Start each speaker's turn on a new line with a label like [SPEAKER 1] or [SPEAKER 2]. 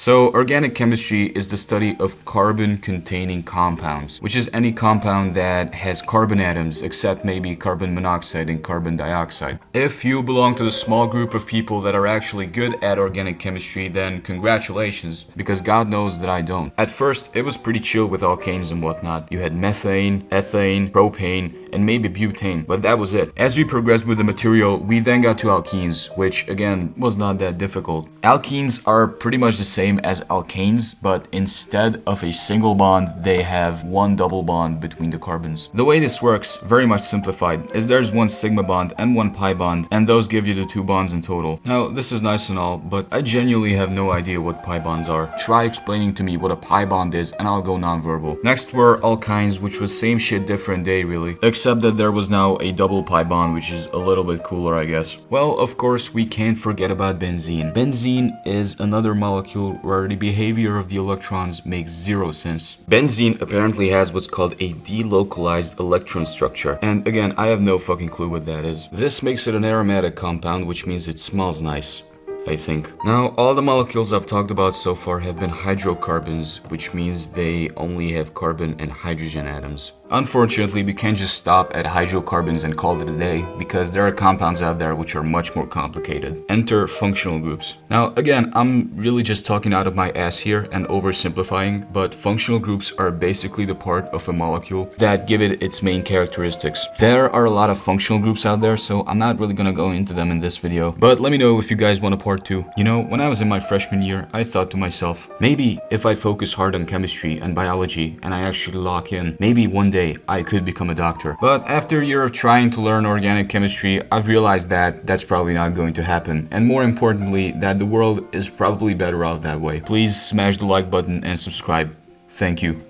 [SPEAKER 1] So organic chemistry is the study of carbon-containing compounds, which is any compound that has carbon atoms except maybe carbon monoxide and carbon dioxide. If you belong to the small group of people that are actually good at organic chemistry, then congratulations, because God knows that I don't. At first, it was pretty chill with alkanes and whatnot. You had methane, ethane, propane, and maybe butane, but that was it. As we progressed with the material, we then got to alkenes, which again was not that difficult. Alkenes are pretty much the same as alkanes, but instead of a single bond, they have one double bond between the carbons. The way this works, very much simplified, is there's one sigma bond and one pi bond, and those give you the 2 bonds in total. Now, this is nice and all, but I genuinely have no idea what pi bonds are. Try explaining to me what a pi bond is, and I'll go nonverbal. Next were alkynes, which was same shit, different day really. Except that there was now a double pi bond, which is a little bit cooler, I guess. Well, of course, we can't forget about benzene. Benzene is another molecule where the behavior of the electrons makes zero sense. Benzene apparently has what's called a delocalized electron structure. And again, I have no fucking clue what that is. This makes it an aromatic compound, which means it smells nice, I think. Now, all the molecules I've talked about so far have been hydrocarbons, which means they only have carbon and hydrogen atoms. Unfortunately, we can't just stop at hydrocarbons and call it a day, because there are compounds out there which are much more complicated. Enter functional groups. Now, again, I'm really just talking out of my ass here and oversimplifying, but functional groups are basically the part of a molecule that give it its main characteristics. There are a lot of functional groups out there, so I'm not really gonna go into them in this video, but let me know if you guys want a part 2. You know, when I was in my freshman year, I thought to myself, maybe if I focus hard on chemistry and biology and I actually lock in, maybe one day I could become a doctor. But after a year of trying to learn organic chemistry, I've realized that that's probably not going to happen. And more importantly, that the world is probably better off that way. Please smash the like button and subscribe. Thank you.